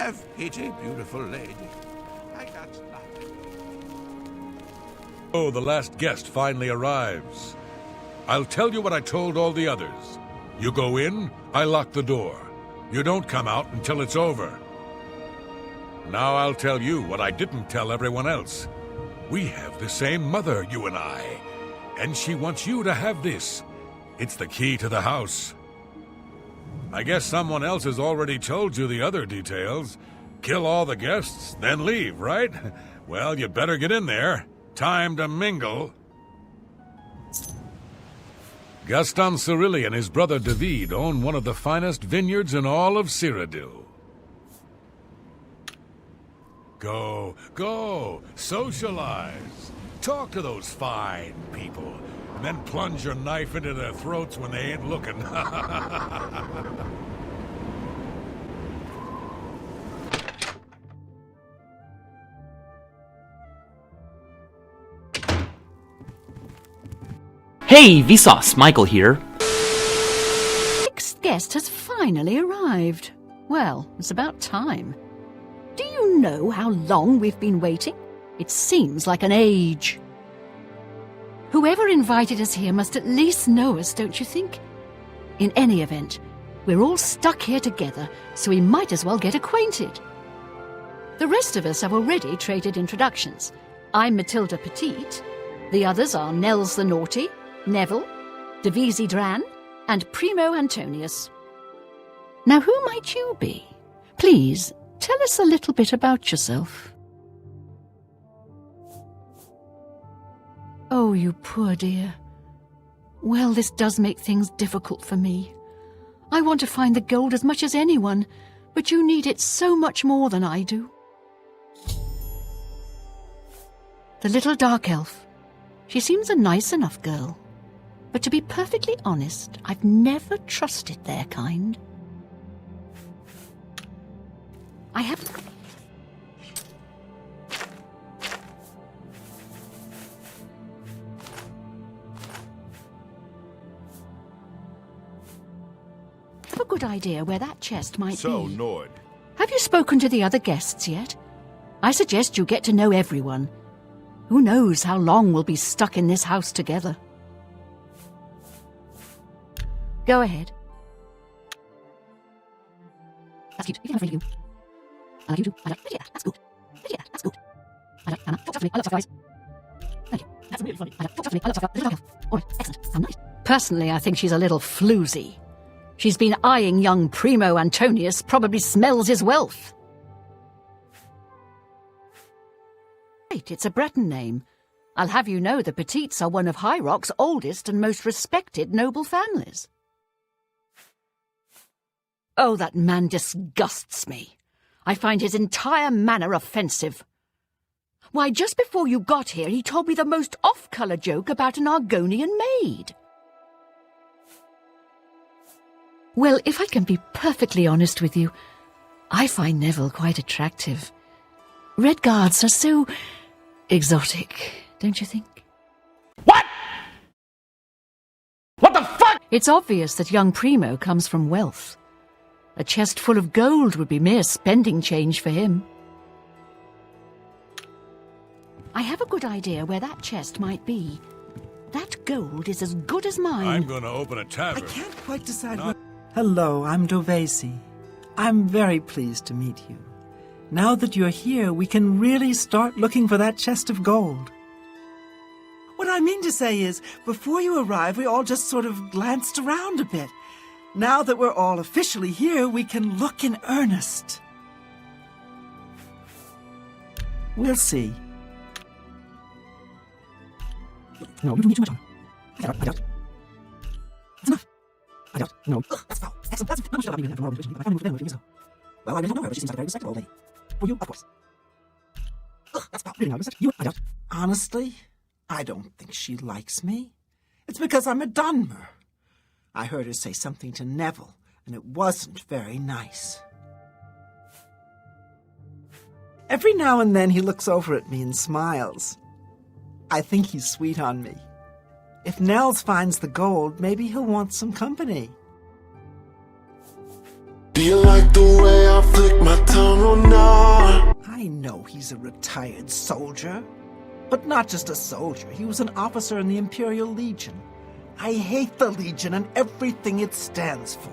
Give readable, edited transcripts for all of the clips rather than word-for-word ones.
Have pity, beautiful lady. I got nothing. Oh, the last guest finally arrives. I'll tell you what I told all the others. You go in, I lock the door. You don't come out until it's over. Now I'll tell you what I didn't tell everyone else. We have the same mother, you and I. And she wants you to have this. It's the key to the house. I guess someone else has already told you the other details. Kill all the guests, then leave, right? Well, you better get in there. Time to mingle. Gaston Cirilli and his brother David own one of the finest vineyards in all of Cyrodiil. Go, socialize. Talk to those fine people, and then plunge your knife into their throats when they ain't looking. Hey, Vsauce, Michael here. Next guest has finally arrived. Well, it's about time. Do you know how long we've been waiting? It seems like an age. Whoever invited us here must at least know us, don't you think? In any event, we're all stuck here together, so we might as well get acquainted. The rest of us have already traded introductions. I'm Matilda Petite. The others are Nels the Naughty, Neville, Devisi Dran, and Primo Antonius. Now, who might you be? Please, tell us a little bit about yourself. Oh, you poor dear. Well, this does make things difficult for me. I want to find the gold as much as anyone, but you need it so much more than I do. The little dark elf. She seems a nice enough girl. But to be perfectly honest, I've never trusted their kind. I have a good idea where that chest might be. So, Nord. Have you spoken to the other guests yet? I suggest you get to know everyone. Who knows how long we'll be stuck in this house together. Go ahead. That's cute. You can have you. I like you too. I like yeah, that's good. Yeah, that's good. I like Anna. Talk to me. I love stuff, guys. Thank you. That's really funny. I like talk to me. I love stuff. Little dog. All right, excellent. How nice. Personally, I think she's a little floozy. She's been eyeing young Primo Antonius, probably smells his wealth. Right, it's a Breton name. I'll have you know the Petites are one of High Rock's oldest and most respected noble families. Oh, that man disgusts me. I find his entire manner offensive. Why, just before you got here, he told me the most off-colour joke about an Argonian maid. Well, if I can be perfectly honest with you, I find Neville quite attractive. Red Guards are so exotic, don't you think? What? What the fuck? It's obvious that young Primo comes from wealth. A chest full of gold would be mere spending change for him. I have a good idea where that chest might be. That gold is as good as mine. I'm gonna open a I tavern. can't quite decide what... Hello, I'm Dovesi. I'm very pleased to meet you. Now that you're here, we can really start looking for that chest of gold. What I mean to say is, before you arrived, we all just sort of glanced around a bit. Now that we're all officially here, we can look in earnest. We'll see. No, you don't need too much on. I don't. That's enough. I don't. No. That's foul. Excellent. That's not much about you have tomorrow. I finally moved in with you, so. Well, I really don't know her, but she seems like a very respectable old lady. For you, of course. That's foul. Really, no, you. I don't. Honestly, I don't think she likes me. It's because I'm a Dunmer. I heard her say something to Neville, and it wasn't very nice. Every now and then he looks over at me and smiles. I think he's sweet on me. If Nels finds the gold, maybe he'll want some company. Do you like the way I flick my tongue or not. I know he's a retired soldier. But not just a soldier. He was an officer in the Imperial Legion. I hate the Legion and everything it stands for.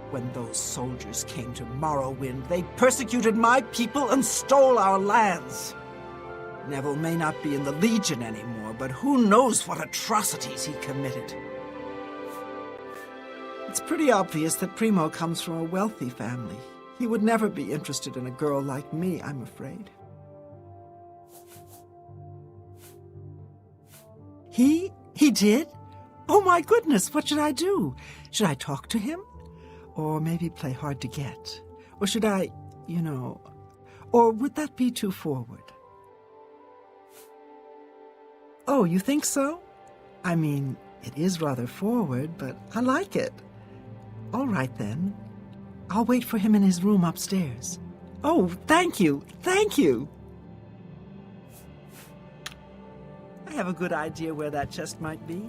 When those soldiers came to Morrowind, they persecuted my people and stole our lands. Neville may not be in the Legion anymore, but who knows what atrocities he committed. It's pretty obvious that Primo comes from a wealthy family. He would never be interested in a girl like me, I'm afraid. He did? Oh my goodness, what should I do? Should I talk to him? Or maybe play hard to get? Or should I, or would that be too forward? Oh, you think so? I mean, it is rather forward, but I like it. All right then. I'll wait for him in his room upstairs. Oh, thank you, thank you. I have a good idea where that chest might be.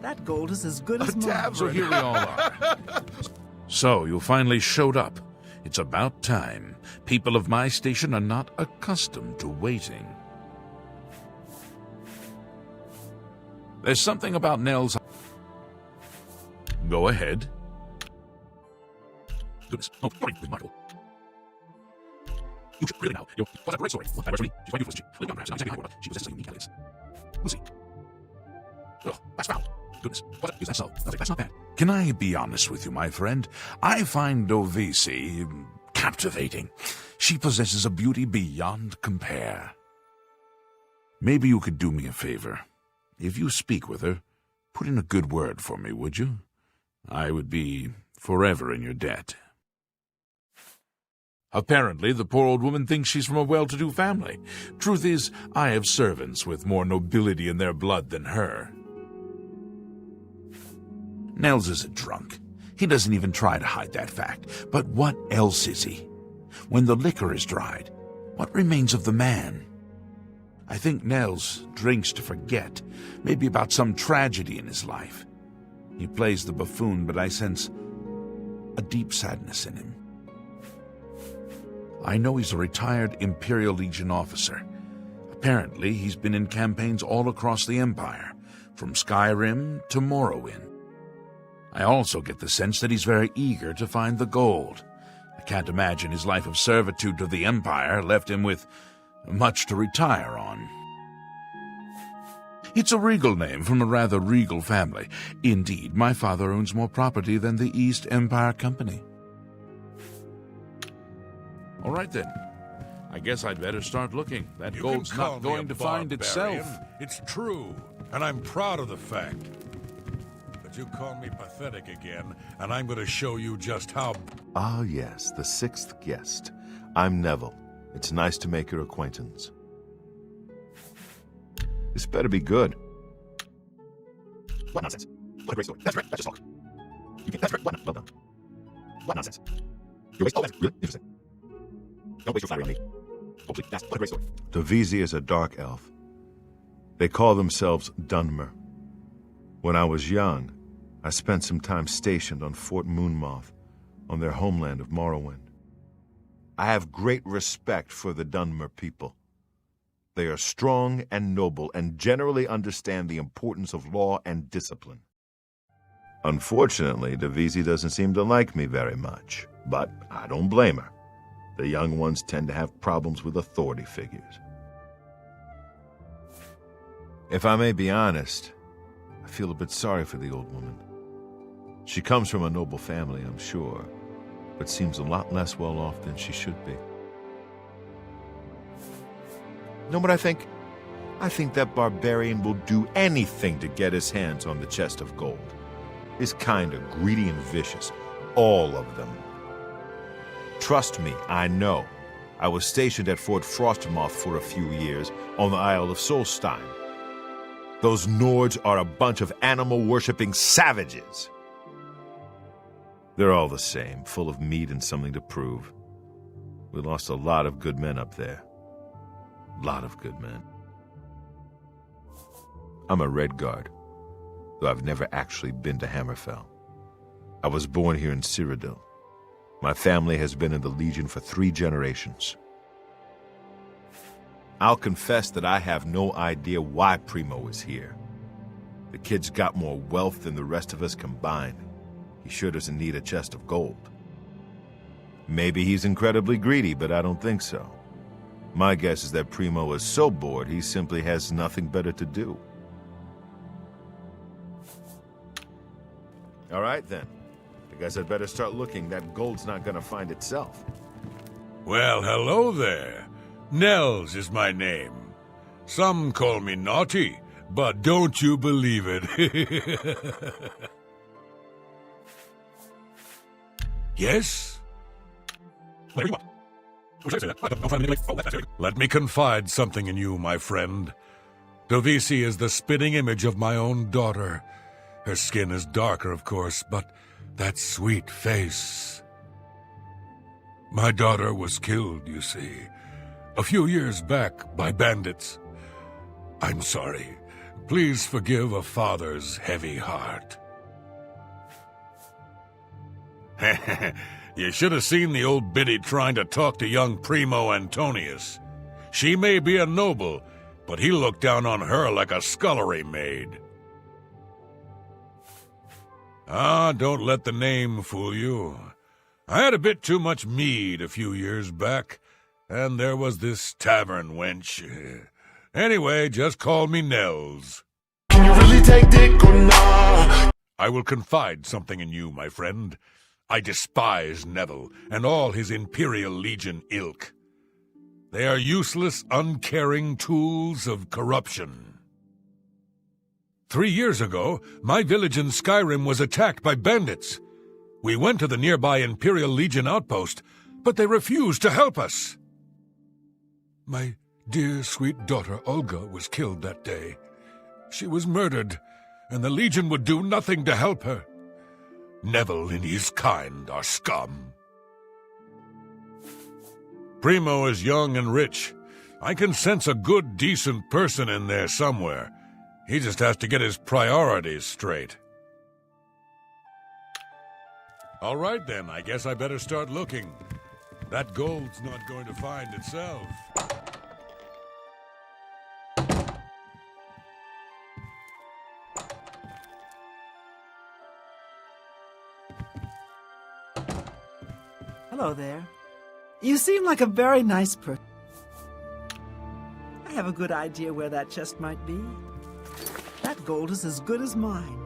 That gold is as good as mine. So here we all are. So, you finally showed up. It's about time. People of my station are not accustomed to waiting. There's something about Nell's... Go ahead. Goodness. Oh, sorry, Michael. You should really know. What's a great story? She's my beautiful sister. Perhaps exactly how she possesses a unique alias. We'll see. Oh, that's foul. Goodness. Is that so? That's not bad. Can I be honest with you, my friend? I find Dovisi captivating. She possesses a beauty beyond compare. Maybe you could do me a favor. If you speak with her, put in a good word for me, would you? I would be forever in your debt. Apparently, the poor old woman thinks she's from a well-to-do family. Truth is, I have servants with more nobility in their blood than her. Nels is a drunk. He doesn't even try to hide that fact. But what else is he? When the liquor is dried, what remains of the man? I think Nels drinks to forget, maybe about some tragedy in his life. He plays the buffoon, but I sense a deep sadness in him. I know he's a retired Imperial Legion officer. Apparently, he's been in campaigns all across the Empire, from Skyrim to Morrowind. I also get the sense that he's very eager to find the gold. I can't imagine his life of servitude to the Empire left him with much to retire on. It's a regal name from a rather regal family. Indeed, my father owns more property than the East Empire Company. All right, then. I guess I'd better start looking. That gold's not going to find itself. It's true, and I'm proud of the fact. But you call me pathetic again, and I'm going to show you just how... Ah, yes, the sixth guest. I'm Neville. It's nice to make your acquaintance. This better be good. What nonsense? What a great story. That's right. That's just talk. That's right. Well done. What nonsense? You're wasting... Oh, that's really interesting. Don't waste your flattery on me. Oh, please. What a great story. Dovisi is a dark elf. They call themselves Dunmer. When I was young, I spent some time stationed on Fort Moonmoth, on their homeland of Morrowind. I have great respect for the Dunmer people. They are strong and noble and generally understand the importance of law and discipline. Unfortunately, Dovisi doesn't seem to like me very much, but I don't blame her. The young ones tend to have problems with authority figures. If I may be honest, I feel a bit sorry for the old woman. She comes from a noble family, I'm sure, but seems a lot less well off than she should be. Know what I think? I think that barbarian will do anything to get his hands on the chest of gold. His kind are greedy and vicious, all of them. Trust me, I know. I was stationed at Fort Frostmoth for a few years on the Isle of Solstein. Those Nords are a bunch of animal-worshipping savages. They're all the same, full of meat and something to prove. We lost a lot of good men up there. A lot of good men. I'm a Red Guard, though I've never actually been to Hammerfell. I was born here in Cyrodiil. My family has been in the Legion for 3 generations. I'll confess that I have no idea why Primo is here. The kid's got more wealth than the rest of us combined. He sure doesn't need a chest of gold. Maybe he's incredibly greedy, but I don't think so. My guess is that Primo is so bored he simply has nothing better to do. All right, then. I guess I'd better start looking. That gold's not gonna find itself. Well, hello there. Nels is my name. Some call me naughty, but don't you believe it. Yes? Let me confide something in you, my friend. Dovisi is the spitting image of my own daughter. Her skin is darker, of course, but that sweet face. My daughter was killed, you see, a few years back by bandits. I'm sorry. Please forgive a father's heavy heart. You should have seen the old biddy trying to talk to young Primo Antonius. She may be a noble, but he looked down on her like a scullery maid. Ah, don't let the name fool you. I had a bit too much mead a few years back, and there was this tavern wench. Anyway, just call me Nels. Can you really take dick or not? I will confide something in you, my friend. I despise Neville and all his Imperial Legion ilk. They are useless, uncaring tools of corruption. 3 years ago, my village in Skyrim was attacked by bandits. We went to the nearby Imperial Legion outpost, but they refused to help us. My dear, sweet daughter Olga was killed that day. She was murdered, and the Legion would do nothing to help her. Neville and his kind are scum. Primo is young and rich. I can sense a good, decent person in there somewhere. He just has to get his priorities straight. All right, then. I guess I better start looking. That gold's not going to find itself. Hello there. You seem like a very nice person. I have a good idea where that chest might be. That gold is as good as mine.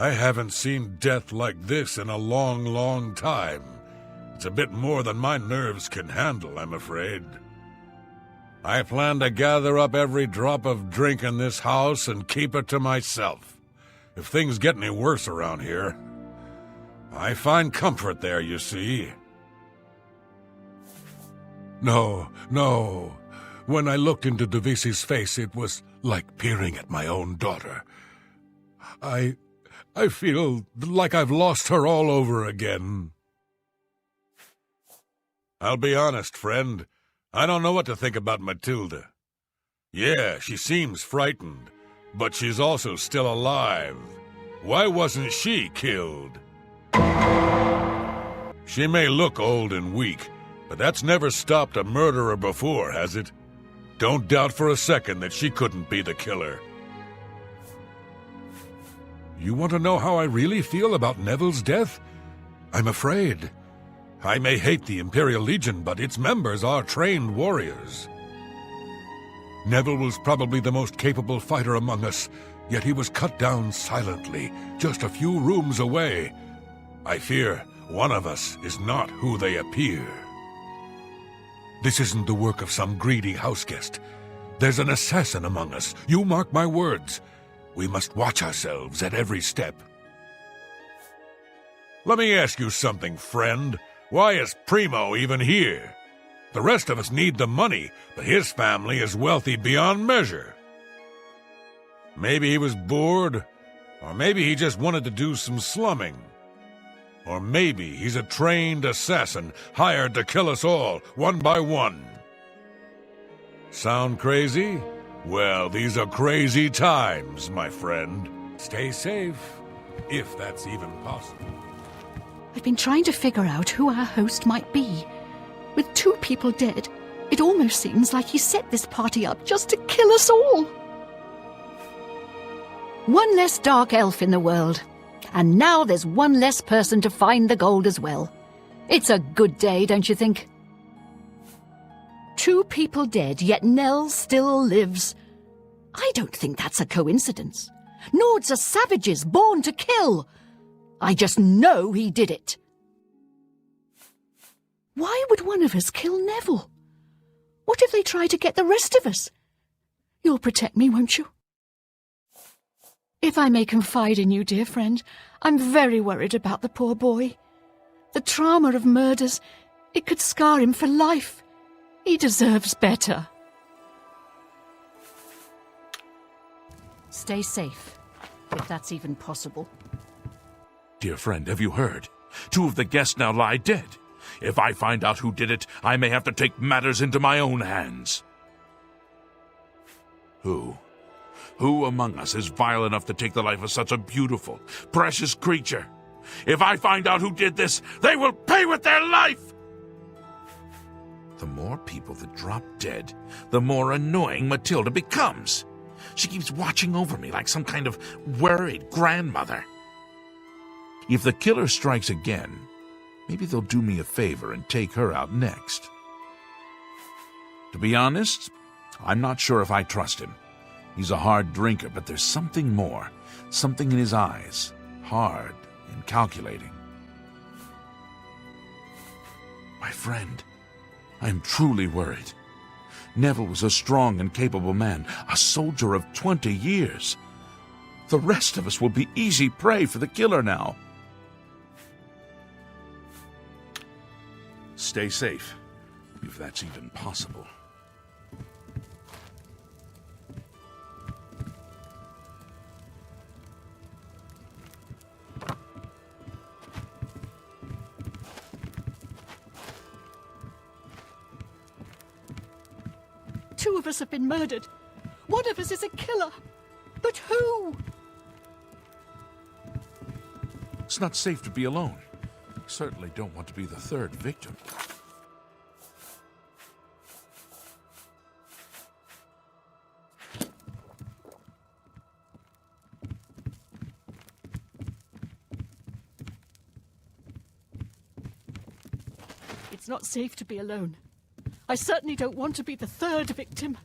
I haven't seen death like this in a long, long time. It's a bit more than my nerves can handle, I'm afraid. I plan to gather up every drop of drink in this house and keep it to myself. If things get any worse around here, I find comfort there, you see. No. When I looked into Dovisi's face, it was like peering at my own daughter. I feel like I've lost her all over again. I'll be honest, friend. I don't know what to think about Matilda. Yeah, she seems frightened, but she's also still alive. Why wasn't she killed? She may look old and weak, but that's never stopped a murderer before, has it? Don't doubt for a second that she couldn't be the killer. You want to know how I really feel about Neville's death? I'm afraid. I may hate the Imperial Legion, but its members are trained warriors. Neville was probably the most capable fighter among us, yet he was cut down silently, just a few rooms away. I fear one of us is not who they appear. This isn't the work of some greedy houseguest. There's an assassin among us, you mark my words. We must watch ourselves at every step. Let me ask you something, friend. Why is Primo even here? The rest of us need the money, but his family is wealthy beyond measure. Maybe he was bored, or maybe he just wanted to do some slumming. Or maybe he's a trained assassin hired to kill us all, one by one. Sound crazy? Well, these are crazy times, my friend. Stay safe, if that's even possible. I've been trying to figure out who our host might be. With 2 people dead, it almost seems like he set this party up just to kill us all. One less dark elf in the world. And now there's one less person to find the gold as well. It's a good day, don't you think? 2 people dead, yet Nell still lives. I don't think that's a coincidence. Nords are savages born to kill. I just know he did it. Why would one of us kill Neville? What if they try to get the rest of us? You'll protect me, won't you? If I may confide in you, dear friend, I'm very worried about the poor boy. The trauma of murders, it could scar him for life. He deserves better. Stay safe, if that's even possible. Dear friend, have you heard? 2 of the guests now lie dead. If I find out who did it, I may have to take matters into my own hands. Who among us is vile enough to take the life of such a beautiful, precious creature? If I find out who did this, they will pay with their life! The more people that drop dead, the more annoying Matilda becomes. She keeps watching over me like some kind of worried grandmother. If the killer strikes again, maybe they'll do me a favor and take her out next. To be honest, I'm not sure if I trust him. He's a hard drinker, but there's something more. Something in his eyes. Hard and calculating. My friend, I am truly worried. Neville was a strong and capable man, a soldier of 20 years. The rest of us will be easy prey for the killer now. Stay safe, if that's even possible. Two of us have been murdered. One of us is a killer. But who? It's not safe to be alone. I certainly don't want to be the third victim. It's not safe to be alone. I certainly don't want to be the third victim.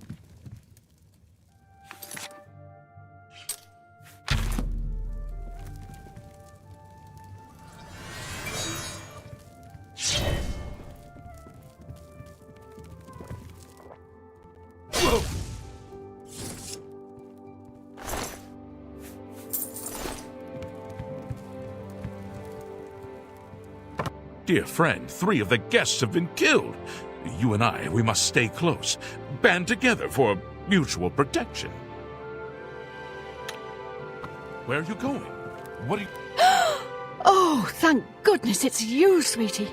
Dear friend, 3 of the guests have been killed. You and I, we must stay close. Band together for mutual protection. Where are you going? What are you... Oh, thank goodness it's you, sweetie.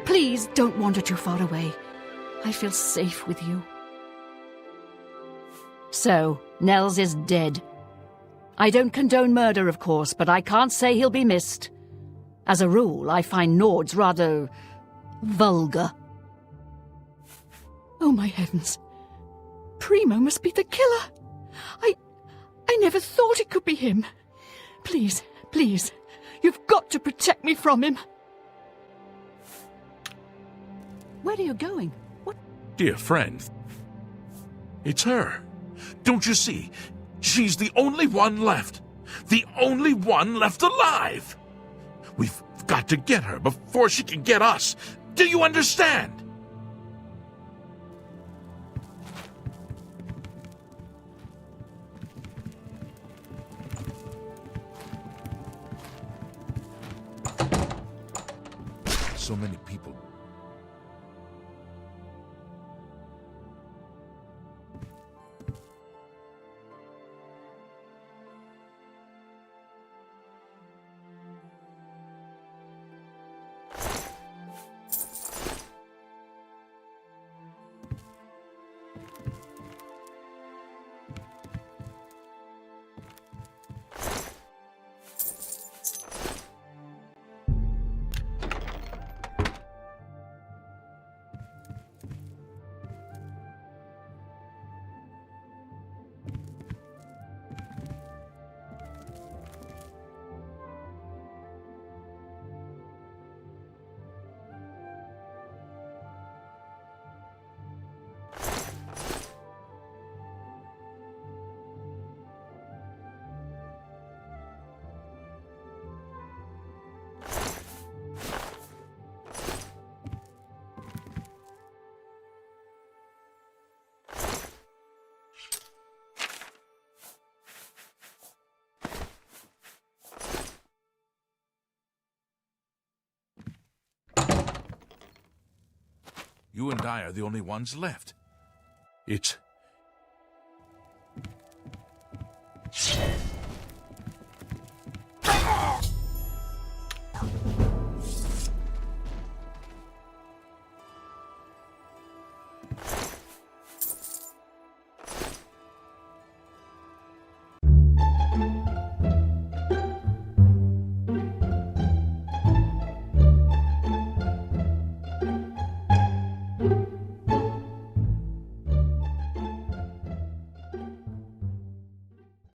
Please don't wander too far away. I feel safe with you. So, Nels is dead. I don't condone murder, of course, but I can't say he'll be missed. As a rule, I find Nords rather vulgar. Oh, my heavens. Primo must be the killer. I never thought it could be him. Please, please, you've got to protect me from him. Where are you going? What? Dear friend, it's her. Don't you see? She's the only one left. The only one left alive. We've got to get her before she can get us. Do you understand? So many people. You and I are the only ones left. It's